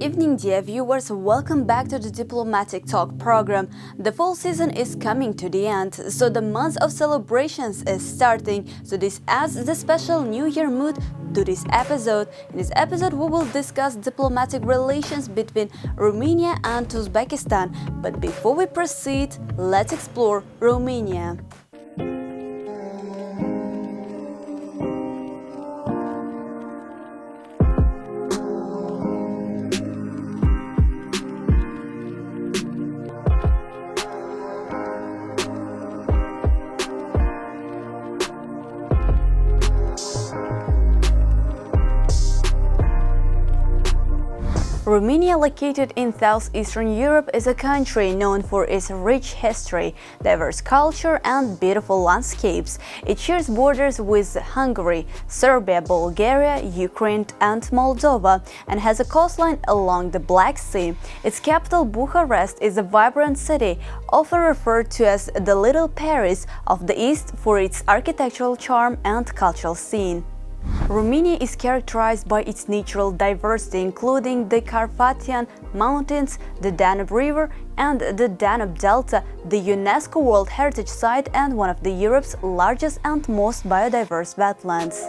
evening, dear viewers. Welcome back to the Diplomatic Talk program. The fall season is coming to the end, so the month of celebrations is starting. So this adds the special New Year mood to this episode. In this episode, we will discuss diplomatic relations between Romania and Uzbekistan. But before we proceed, let's explore Romania. Romania, located in Southeastern Europe, is a country known for its rich history, diverse culture and beautiful landscapes. It shares borders with Hungary, Serbia, Bulgaria, Ukraine and Moldova, and has a coastline along the Black Sea. Its capital, Bucharest, is a vibrant city, often referred to as the Little Paris of the East for its architectural charm and cultural scene. Romania is characterized by its natural diversity, including the Carpathian Mountains, the Danube River, and the Danube Delta, the UNESCO World Heritage Site and one of Europe's largest and most biodiverse wetlands.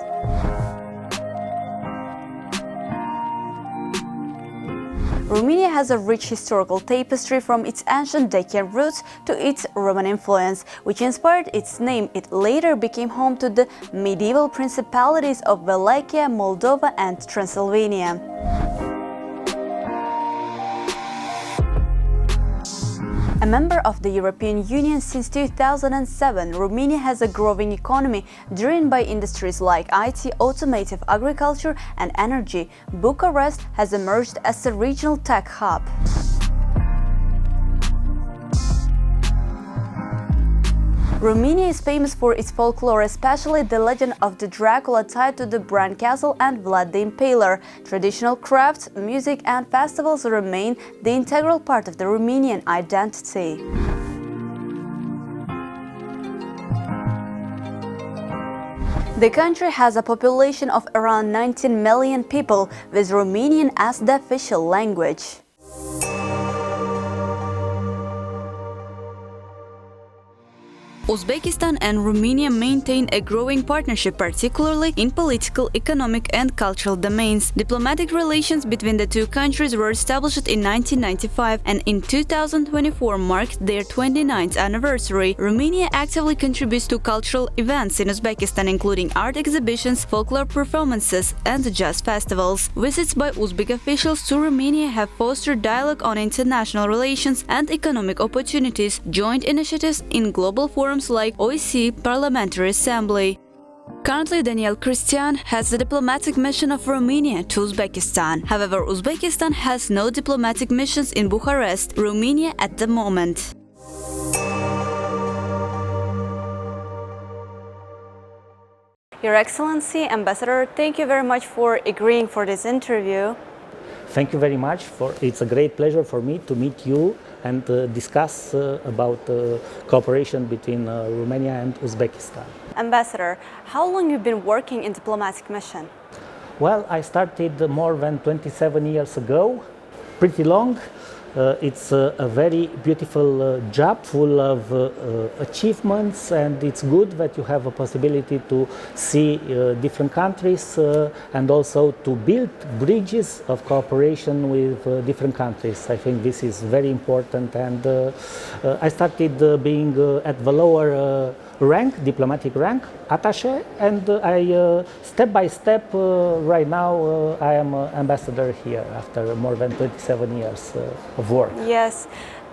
Romania has a rich historical tapestry from its ancient Dacian roots to its Roman influence, which inspired its name. It later became home to the medieval principalities of Wallachia, Moldova and Transylvania. A member of the European Union since 2007, Romania has a growing economy driven by industries like IT, automotive, agriculture and energy. Bucharest has emerged as a regional tech hub. Romania is famous for its folklore, especially the legend of the Dracula tied to the Bran Castle and Vlad the Impaler. Traditional crafts, music and festivals remain the integral part of the Romanian identity. The country has a population of around 19 million people, with Romanian as the official language. Uzbekistan and Romania maintain a growing partnership, particularly in political, economic and cultural domains. Diplomatic relations between the two countries were established in 1995 and in 2024 marked their 29th anniversary. Romania actively contributes to cultural events in Uzbekistan, including art exhibitions, folklore performances and jazz festivals. Visits by Uzbek officials to Romania have fostered dialogue on international relations and economic opportunities, joint initiatives in global forums like OSCE Parliamentary Assembly. Currently, Daniel Cristian has the diplomatic mission of Romania to Uzbekistan. However, Uzbekistan has no diplomatic missions in Bucharest, Romania at the moment. Your Excellency, Ambassador, thank you very much for agreeing for this interview. Thank you very much. It's a great pleasure for me to meet you and discuss about cooperation between Romania and Uzbekistan. Ambassador, how long have you been working in diplomatic mission? Well, I started more than 27 years ago, pretty long. It's a very beautiful job, full of achievements, and it's good that you have a possibility to see different countries and also to build bridges of cooperation with different countries. I think this is very important, and I started being at the lower rank, diplomatic rank, attaché, and I step by step right now I am ambassador here after more than 27 years of work. Yes.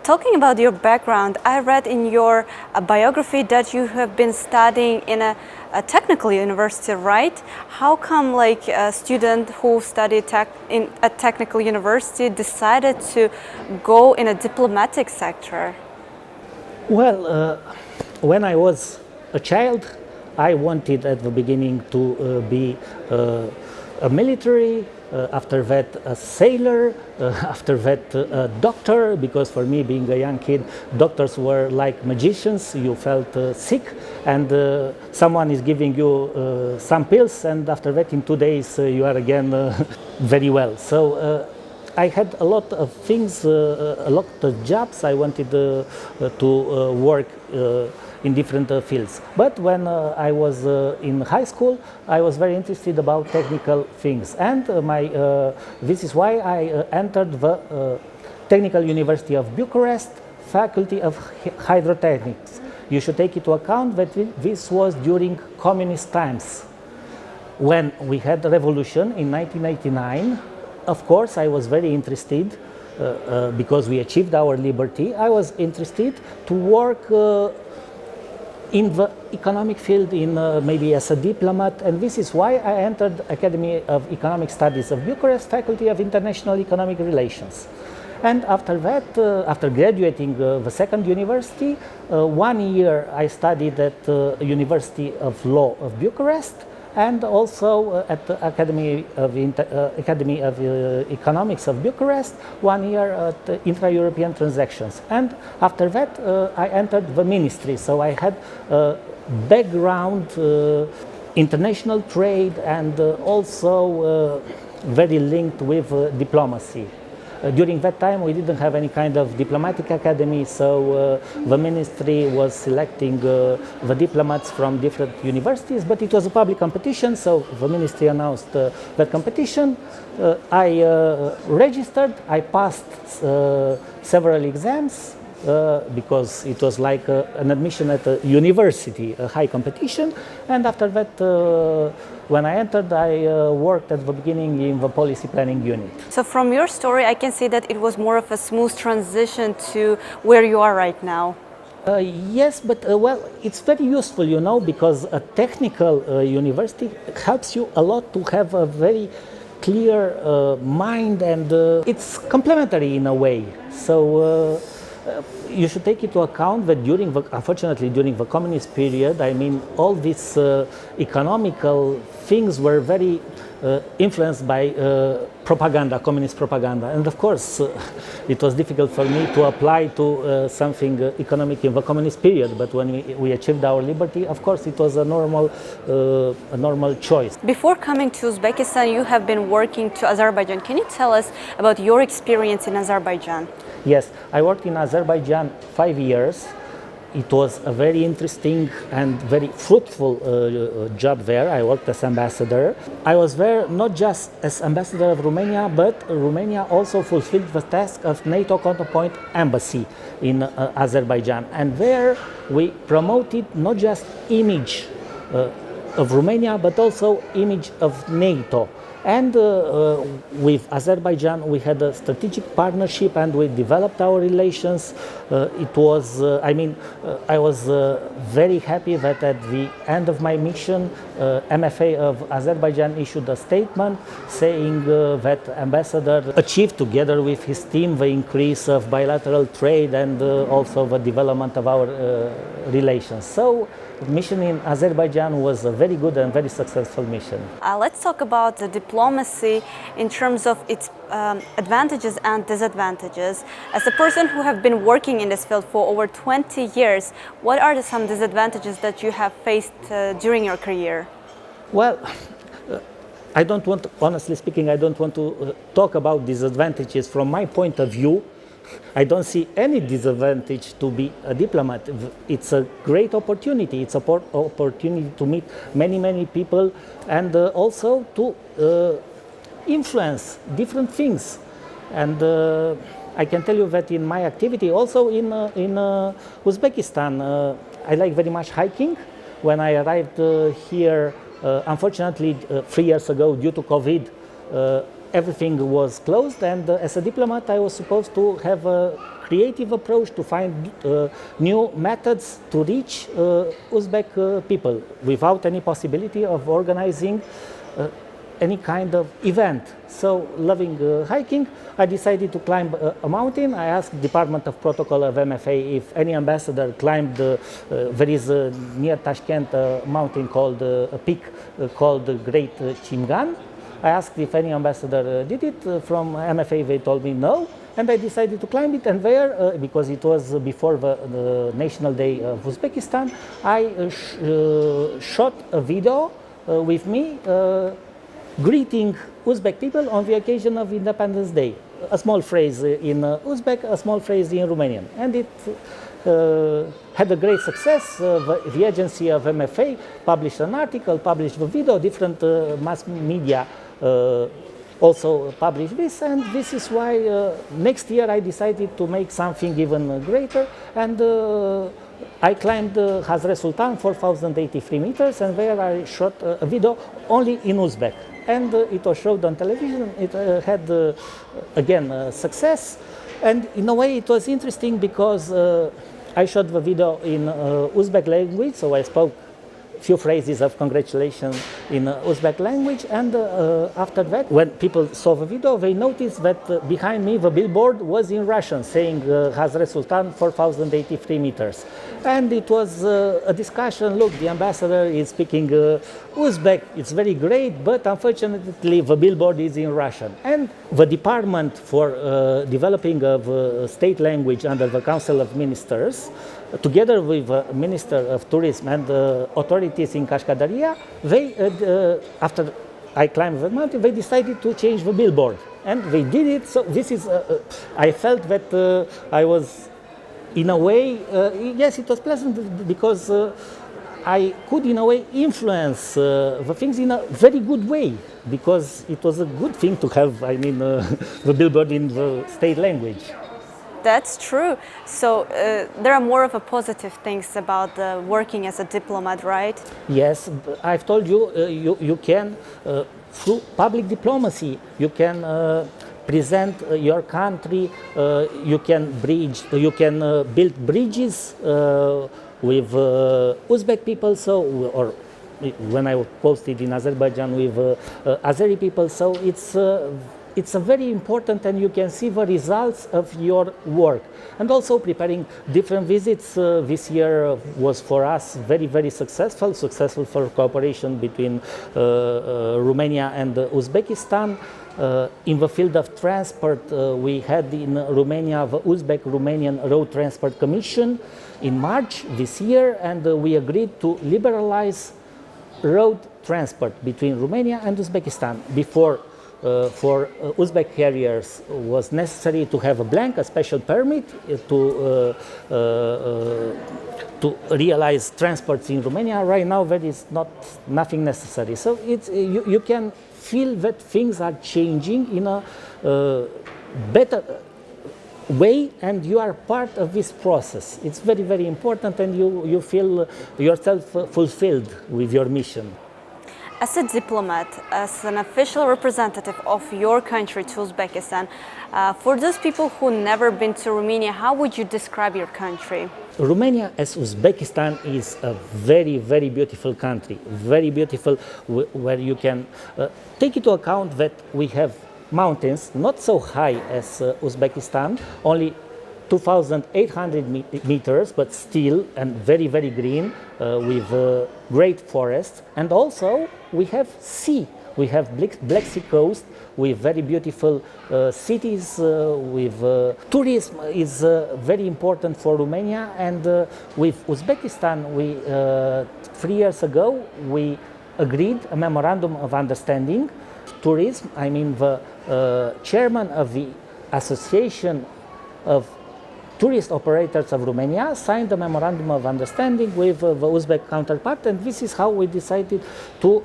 Talking about your background, I read in your biography that you have been studying in a technical university, right? How come like a student who studied in a technical university decided to go in a diplomatic sector? Well, when I was a child, I wanted at the beginning to be a military, after that a sailor, after that a doctor, because for me, being a young kid, doctors were like magicians. You felt sick and someone is giving you some pills, and after that in 2 days you are again very well. So I had a lot of things, a lot of jobs. I wanted to work in different fields. But when I was in high school, I was very interested about technical things, and this is why I entered the Technical University of Bucharest, Faculty of Hydrotechnics. You should take into account that this was during communist times. When we had the revolution in 1989, of course, I was very interested because we achieved our liberty. I was interested to work in the economic field, maybe as a diplomat, and this is why I entered Academy of Economic Studies of Bucharest, Faculty of International Economic Relations. And after that, after graduating the second university, 1 year I studied at the University of Law of Bucharest, and also at the Academy of Economics of Bucharest, 1 year at intra-European transactions. And after that, I entered the ministry, so I had background international trade and also very linked with diplomacy. During that time, we didn't have any kind of diplomatic academy, so the ministry was selecting the diplomats from different universities, but it was a public competition, so the ministry announced that competition. I registered, I passed several exams, because it was like an admission at a university, a high competition, and after that, when I entered, I worked at the beginning in the policy planning unit. So from your story, I can see that it was more of a smooth transition to where you are right now. Yes, but well, it's very useful, you know, because a technical university helps you a lot to have a very clear mind, and it's complementary in a way. So you should take into account that unfortunately during the communist period, I mean, all these economical things were very influenced by propaganda, communist propaganda. And of course, it was difficult for me to apply to something economic in the communist period. But when we achieved our liberty, of course, it was a normal choice. Before coming to Uzbekistan, you have been working to Azerbaijan. Can you tell us about your experience in Azerbaijan? Yes, I worked in Azerbaijan 5 years. It was a very interesting and very fruitful job there. I worked as ambassador. I was there not just as ambassador of Romania, but Romania also fulfilled the task of NATO counterpoint embassy in Azerbaijan. And there we promoted not just image of Romania, but also image of NATO. And with Azerbaijan, we had a strategic partnership, and we developed our relations. It was, I was very happy that at the end of my mission, MFA of Azerbaijan issued a statement saying that ambassador achieved together with his team the increase of bilateral trade and also the development of our relations. So the mission in Azerbaijan was a very good and very successful mission. Let's talk about the diplomacy in terms of its advantages and disadvantages. As a person who have been working in this field for over 20 years, what are some disadvantages that you have faced during your career? Well, honestly speaking, I don't want to talk about disadvantages from my point of view. I don't see any disadvantage to be a diplomat. It's a great opportunity. It's an opportunity to meet many people, and also to influence different things. And I can tell you that in my activity, also in Uzbekistan, I like very much hiking. When I arrived here, unfortunately, 3 years ago, due to COVID, everything was closed, and as a diplomat I was supposed to have a creative approach to find new methods to reach Uzbek people without any possibility of organizing any kind of event. So, loving hiking, I decided to climb a mountain. I asked Department of Protocol of MFA if any ambassador climbed, there is near Tashkent a mountain called, a peak called Great Chimgan. I asked if any ambassador did it. From MFA they told me no, and I decided to climb it. And there, because it was before the National Day of Uzbekistan, I shot a video with me greeting Uzbek people on the occasion of Independence Day. a small phrase in Uzbek, a small phrase in Romanian. And it had a great success. The agency of MFA published an article, published the video, different mass media also published this, and this is why next year I decided to make something even greater, and I climbed Hazre Sultan 4,083 meters, and there I shot a video only in Uzbek, and it was showed on television. It had again success, and in a way it was interesting because I shot the video in Uzbek language, so I spoke few phrases of congratulations in Uzbek language, and after that, when people saw the video, they noticed that behind me the billboard was in Russian, saying Hazre Sultan 4,083 meters. And it was a discussion. Look, the ambassador is speaking Uzbek, it's very great, but unfortunately the billboard is in Russian. And the Department for Developing of State Language under the Council of Ministers, together with the Minister of Tourism and authorities in Kashkadaria, they, after I climbed the mountain, they decided to change the billboard. And they did it, so this is, I felt that I was, in a way, yes, it was pleasant because I could, in a way, influence the things in a very good way, because it was a good thing to have, I mean, the billboard in the state language. That's true. So there are more of a positive things about working as a diplomat, right? Yes, I've told you, you can, through public diplomacy, you can present your country, you can build bridges with Uzbek people, so, or when I posted in Azerbaijan with Azeri people, so it's a very important, and you can see the results of your work. And also preparing different visits this year was for us very, very successful for cooperation between Romania and Uzbekistan. In the field of transport, we had in Romania the Uzbek-Romanian Road Transport Commission in March this year, and we agreed to liberalize road transport between Romania and Uzbekistan. Before, for Uzbek carriers was necessary to have a special permit to realize transports in Romania. Right now there is nothing necessary. So it's, you can feel that things are changing in a better way, and you are part of this process. It's very, very important, and you feel yourself fulfilled with your mission. As a diplomat, as an official representative of your country to Uzbekistan, for those people who never been to Romania, how would you describe your country? Romania, as Uzbekistan, is a very, very beautiful country. Very beautiful, where you can take into account that we have mountains, not so high as Uzbekistan, only 2,800 meters, but still, and very, very green, with great forests. And also we have sea. We have Black Sea coast with very beautiful cities, with tourism is very important for Romania. And with Uzbekistan, 3 years ago, we agreed a memorandum of understanding. Tourism, I mean the chairman of the Association of Tourist Operators of Romania signed a memorandum of understanding with the Uzbek counterpart, and this is how we decided to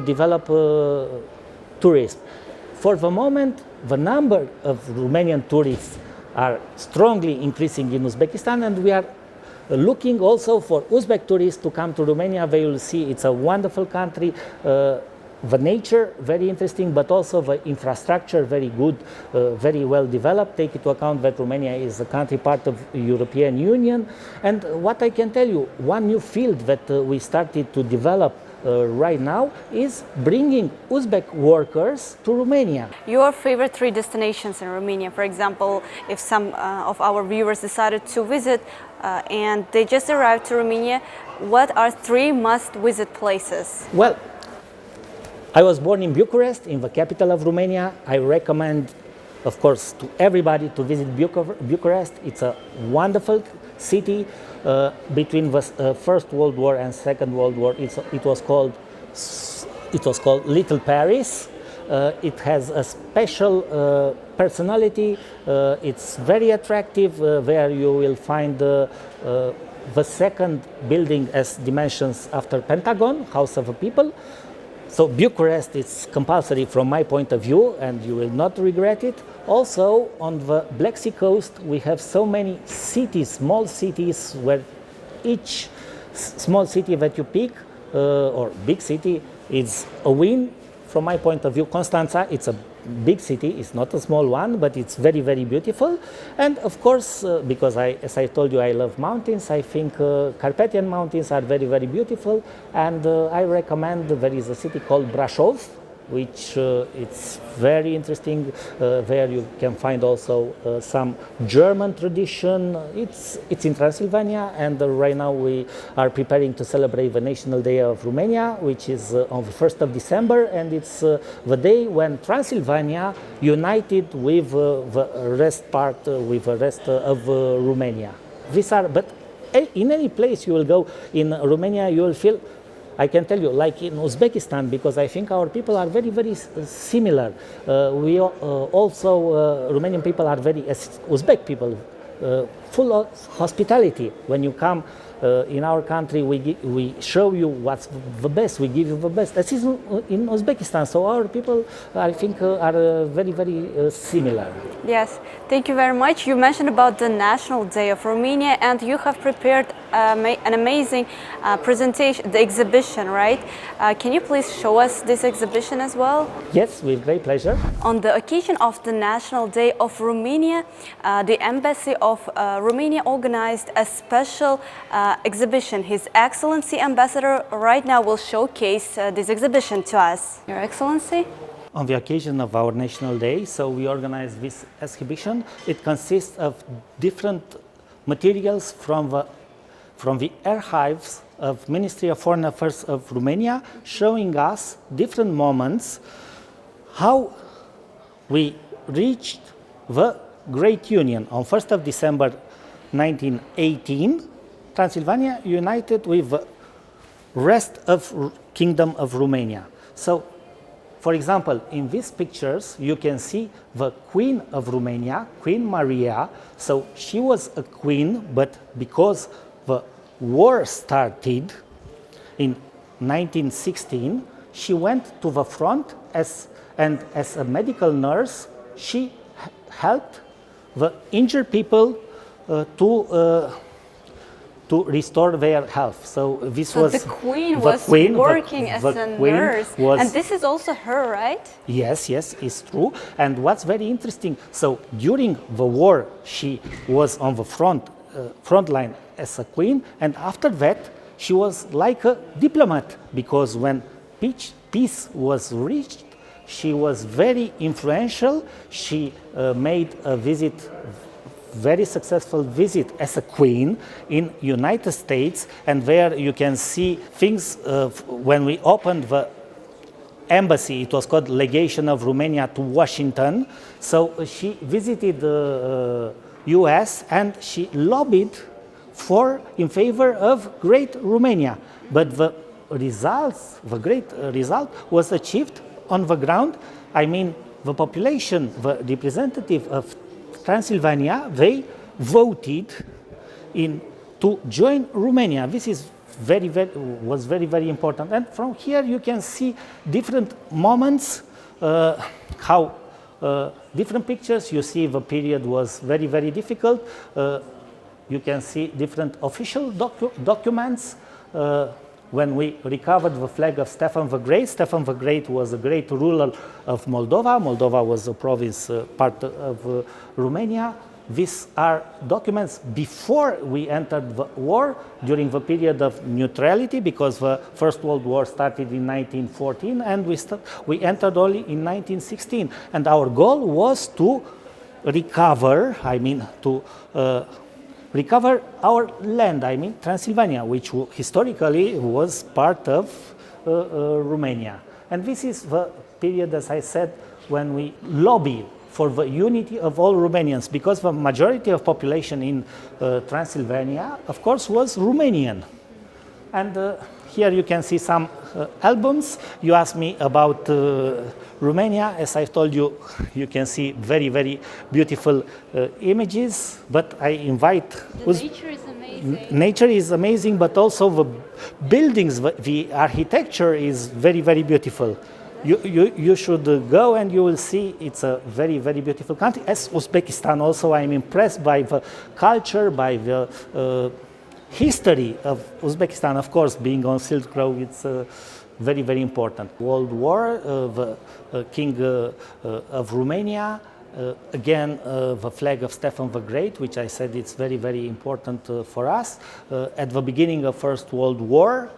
develop tourism. For the moment, the number of Romanian tourists are strongly increasing in Uzbekistan, and we are looking also for Uzbek tourists to come to Romania. They will see it's a wonderful country. The nature, very interesting, but also the infrastructure, very good, very well developed. Take into account that Romania is a country part of the European Union. And what I can tell you, one new field that we started to develop right now is bringing Uzbek workers to Romania. Your favorite 3 destinations in Romania, for example, if some of our viewers decided to visit and they just arrived to Romania, what are 3 must-visit places? Well, I was born in Bucharest, in the capital of Romania. I recommend, of course, to everybody to visit Bucharest. It's a wonderful city. Between the First World War and Second World War, it was called Little Paris. It has a special personality. It's very attractive, where you will find the second building as dimensions after Pentagon, House of a People. So Bucharest is compulsory from my point of view, and you will not regret it. Also, on the Black Sea coast, we have so many cities, small cities, where each small city that you pick, or big city, is a win. From my point of view, Constanța, it's a big city, it's not a small one, but it's very, very beautiful. And of course, because as I told you, I love mountains, I think Carpathian mountains are very, very beautiful. And I recommend, there is a city called Brașov, which it's very interesting, where you can find also some German tradition. It's in Transylvania, and right now we are preparing to celebrate the National Day of Romania, which is on the 1st of December, and it's the day when Transylvania united with the rest of Romania. These are, but in any place you will go in Romania, you will feel, I can tell you, like in Uzbekistan, because I think our people are very, very similar. Romanian people are very, as Uzbek people, full of hospitality. When you come in our country, we show you what's the best, we give you the best. That is in Uzbekistan, so our people, I think, are very, very similar. Yes, thank you very much. You mentioned about the National Day of Romania, and you have prepared an amazing presentation, the exhibition, right? Can you please show us this exhibition as well? Yes, with great pleasure. On the occasion of the National Day of Romania, the Embassy of Romania organized a special exhibition. His Excellency Ambassador right now will showcase this exhibition to us. Your Excellency? On the occasion of our National Day, so we organize this exhibition. It consists of different materials from the archives of Ministry of Foreign Affairs of Romania, showing us different moments, how we reached the Great Union. On 1st of December 1918, Transylvania united with the rest of Kingdom of Romania. So, for example, in these pictures, you can see the Queen of Romania, Queen Maria. So she was a queen, but because the war started in 1916, she went to the front as a medical nurse. She helped the injured people to restore their health. So this was the Queen was working as a nurse, and this is also her, right? Yes, it's true. And what's very interesting, so during the war, she was on the front line as a queen, and after that, she was like a diplomat, because when peace was reached, she was very influential. She made a very successful visit as a queen in United States, and there you can see things when we opened the embassy. It was called Legation of Romania to Washington. So she visited the US and she lobbied in favor of Great Romania. But the great result was achieved on the ground. I mean, the population, the representative of Transylvania, they voted to join Romania. This is was very important. And from here you can see different moments, how different pictures. You see the period was very difficult. You can see different official documents. When we recovered the flag of Stefan the Great. Stefan the Great was a great ruler of Moldova. Moldova was a province, part of Romania. These are documents before we entered the war, during the period of neutrality, because the First World War started in 1914 and we entered only in 1916. And our goal was to recover, recover our land, Transylvania, which historically was part of Romania. And this is the period, as I said, when we lobby for the unity of all Romanians, because the majority of population in Transylvania, of course, was Romanian. And Here you can see some albums. You asked me about Romania. As I told you, you can see very, very beautiful images. But I invite... Nature is amazing. Nature is amazing, but also the buildings, the architecture is very, very beautiful. You should go and you will see it's a very, very beautiful country. As Uzbekistan also, I'm impressed by the culture, by the history of Uzbekistan. Of course, being on Silk Road, it's very, very important. World War, the king of Romania, again, the flag of Stefan the Great, which I said it's very, very important for us. At the beginning of First World War,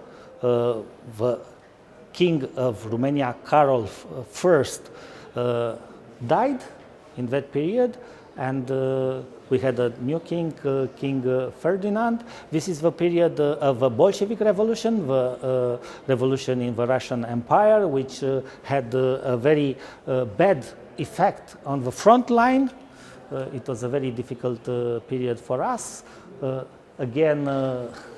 the king of Romania, Carol I, died in that period, and we had a new king, King Ferdinand. This is the period of the Bolshevik Revolution, the revolution in the Russian Empire, which had a very bad effect on the front line. It was a very difficult period for us. Again,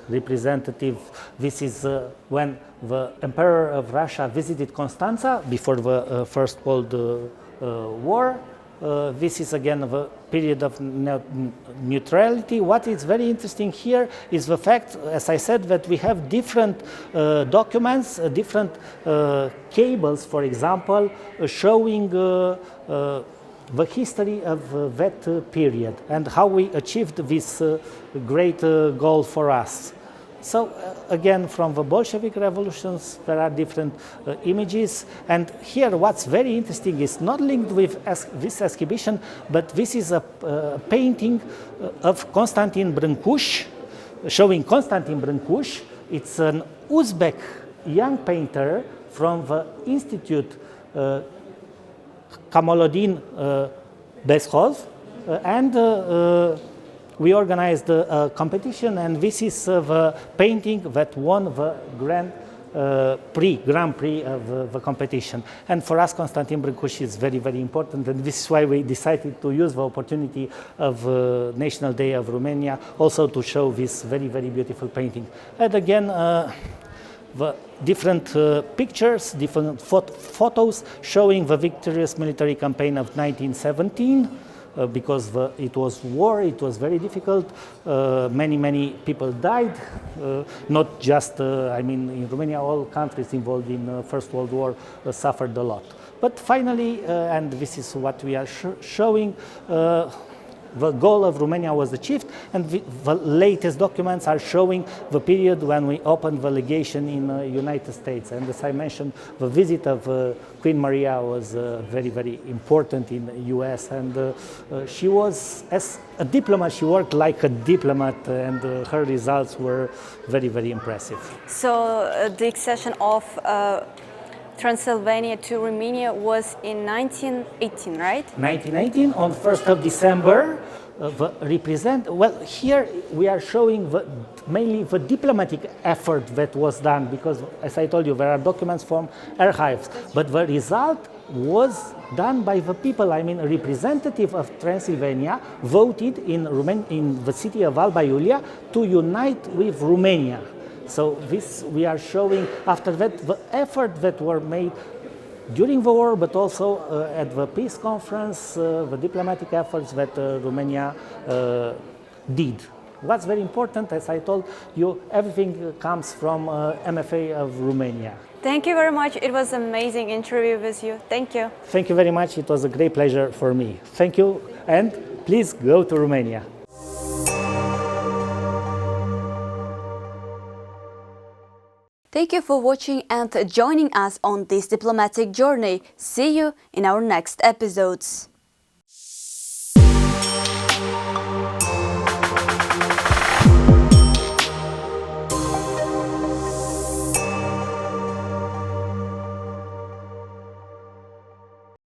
representative, this is when the Emperor of Russia visited Constanza before the First World War. This is again the period of neutrality. What is very interesting here is the fact, as I said, that we have different documents, different cables, for example, showing the history of that period and how we achieved this great goal for us. So again, from the Bolshevik revolutions, there are different images. And here what's very interesting is not linked with this exhibition, but this is a painting of Constantin Brâncuș, showing Constantin Brâncuș. It's an Uzbek young painter from the Institute Kamalodin Beshov, and we organized a competition, and this is the painting that won the Grand Prix of the competition. And for us, Constantin Brâncuș is very, very important, and this is why we decided to use the opportunity of National Day of Romania also to show this very, very beautiful painting. And again, the different pictures, different photos showing the victorious military campaign of 1917. Because it was war, it was very difficult. Many people died. Not just, I mean, in Romania, all countries involved in First World War suffered a lot. But finally, and this is what we are showing, the goal of Romania was achieved, and the latest documents are showing the period when we opened the legation in the United States. And as I mentioned, the visit of Queen Maria was very, very important in the US, and she was, as a diplomat, she worked like a diplomat, and her results were very, very impressive. So the accession of Transylvania to Romania was in 1918, right? 1918, on 1st of December, well, here we are showing mainly the diplomatic effort that was done, because, as I told you, there are documents from archives, but the result was done by the people. I mean, a representative of Transylvania voted in the city of Alba Iulia to unite with Romania. So this we are showing after that the effort that were made during the war, but also at the peace conference, the diplomatic efforts that Romania did. What's very important, as I told you, everything comes from MFA of Romania. Thank you very much. It was an amazing interview with you. Thank you. Thank you very much. It was a great pleasure for me. Thank you, and please go to Romania. Thank you for watching and joining us on this diplomatic journey. See you in our next episodes.